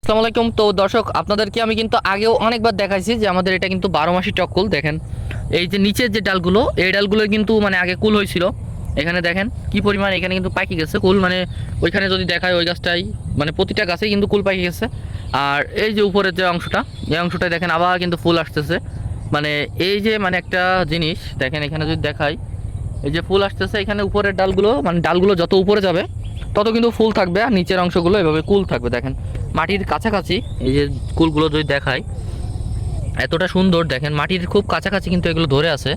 আসসালামু আলাইকুম। তো দর্শক, আপনাদেরকে আমি কিন্তু আগেও অনেকবার দেখাইছি যে আমাদের এটা কিন্তু 12 মাসি টক কুল। দেখেন এই যে নিচের যে ডালগুলো, এই ডালগুলো কিন্তু মানে আগে কুল হয়েছিল। এখানে দেখেন কি পরিমাণ এখানে কিন্তু পাকি গেছে কুল, মানে ওইখানে যদি দেখায় ওই গাছটাই মানে প্রতিটা গাছেই কিন্তু কুল পাকি গেছে। আর এই যে উপরের যে অংশটা, এই অংশটায় দেখেন আবার কিন্তু ফুল আসতেছে। মানে এই যে মানে একটা জিনিস দেখেন, এখানে যদি দেখাই এই যে ফুল আসতেছে, এখানে উপরের ডালগুলো মানে ডালগুলো যত উপরে যাবে তত কিন্তু ফুল থাকবে, আর নিচের অংশগুলো এভাবে কুল থাকবে। দেখেন মাটির কাছাকাছি এই যে কুলগুলো যদি দেখায় এতটা সুন্দর, দেখেন মাটির খুব কাছাকাছি কিন্তু এগুলো ধরে আছে।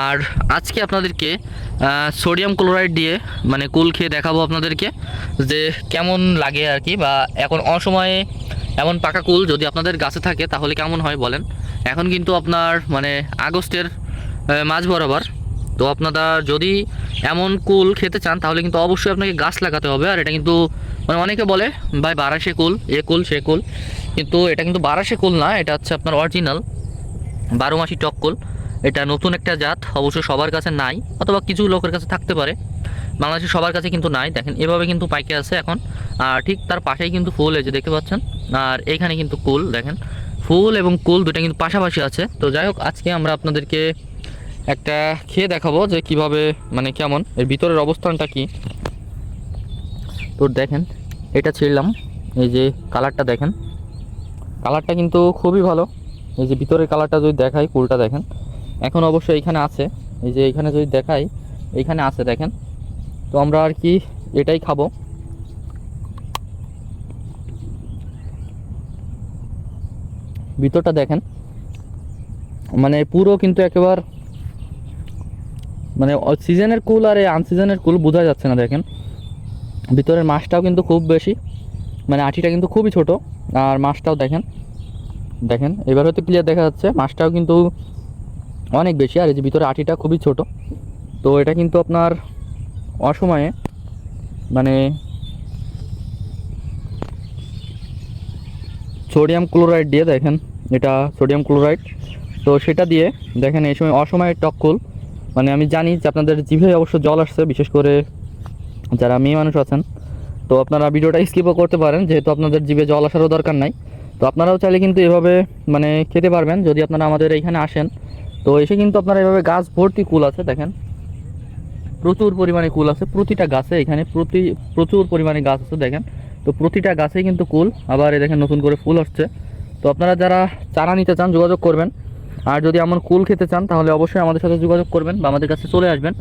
আর আজকে আপনাদেরকে সোডিয়াম ক্লোরাইড দিয়ে মানে কুল খেয়ে দেখাবো আপনাদেরকে যে কেমন লাগে আর কি, বা এখন অসময়ে এমন পাকা কুল যদি আপনাদের গাছে থাকে তাহলে কেমন হয় বলেন। এখন কিন্তু আপনার মানে আগস্টের মাঝ বরাবর, তো আপনারা যদি এমন কুল খেতে চান তাহলে কিন্তু অবশ্যই আপনাকে গাছ লাগাতে হবে। আর এটা কিন্তু মানে অনেকে বলে ভাই বারাসে কুল, এ কুল সে কুল, কিন্তু এটা কিন্তু বারাসে কুল না, এটা হচ্ছে আপনার অরিজিনাল 12 মাসি টক কুল। এটা নতুন একটা জাত, অবশ্য সবার কাছে নাই, অথবা কিছু লোকের কাছে থাকতে পারে, বাংলাদেশের সবার কাছে কিন্তু নাই। দেখেন এভাবে কিন্তু পাইকে আছে এখন। আর ঠিক তার পাশেই কিন্তু ফুল, এই যে দেখতে পাচ্ছেন। আর এইখানে কিন্তু কুল, দেখেন ফুল এবং কুল দুটা কিন্তু পাশাপাশি আছে। তো যাই হোক, আজকে আমরা আপনাদেরকে একটা খেয়ে দেখাবো যে কিভাবে মানে কেমন এর ভিতরের অবস্থানটা কি। তো দেখেন এটা ছিঁড়লাম, এই যে কালারটা দেখেন, কালারটা কিন্তু খুবই ভালো। এই যে ভিতরের কালারটা যদি দেখাই, কুলটা দেখেন এখন অবশ্যই এইখানে আছে, এই যে এইখানে যদি দেখাই এইখানে আছে দেখেন। তো আমরা আর কি এটাই খাবো। ভিতরটা দেখেন মানে পুরো কিন্তু একেবারে মানে সিজনের কুল আর এই আনসিজনের কুল বোঝা যাচ্ছে না। দেখেন ভিতরের মাছটাও কিন্তু খুব বেশি, মানে আঠিটা কিন্তু খুবই ছোট। আর মাছটাও দেখেন, দেখেন এবার হয়তো ক্লিয়ার দেখা যাচ্ছে, মাছটাও কিন্তু অনেক বেশি। আর এই যে ভিতরে আঠিটা খুবই ছোট। তো এটা কিন্তু আপনার অসময়ে মানে সোডিয়াম ক্লোরাইড দিয়ে, দেখেন এটা সোডিয়াম ক্লোরাইড, তো সেটা দিয়ে দেখেন এই সময় অসময়ে টক কুল। মানে আমি জানি যে আপনাদের জিভে অবশ্য জল আসছে, বিশেষ করে যারা মেয়ে মানুষ আছেন। তো আপনারা ভিডিওটা স্কিপও করতে পারেন, যেহেতু আপনাদের জিভে জল আসারও দরকার নাই। তো আপনারাও চাইলে কিন্তু এভাবে মানে খেতে পারবেন যদি আপনারা আমাদের এইখানে আসেন। তো এসে কিন্তু আপনারা এভাবে গাছ ভর্তি কুল আছে, দেখেন প্রচুর পরিমাণে কুল আছে প্রতিটা গাছে, এখানে প্রচুর পরিমাণে গাছ আছে দেখেন। তো প্রতিটা গাছেই কিন্তু কুল, আবার এই দেখেন নতুন করে ফুল আসছে। তো আপনারা যারা চারা নিতে চান যোগাযোগ করবেন। আর যদি এমন কুল খেতে চান তাহলে অবশ্যই আমাদের সাথে যোগাযোগ করবেন বা আমাদের কাছে চলে আসবেন,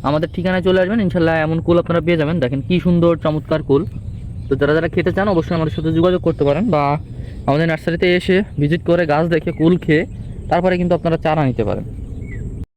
আমাদের ঠিকানায় চলে আসবেন, ইনশাল্লাহ এমন কুল আপনারা পেয়ে যাবেন। দেখেন কি সুন্দর চমৎকার কুল। তো যারা যারা খেতে চান অবশ্যই আমাদের সাথে যোগাযোগ করতে পারেন, বা আমাদের নার্সারিতে এসে ভিজিট করে গাছ দেখে কুল খেয়ে তারপরে কিন্তু আপনারা চারা নিতে পারেন।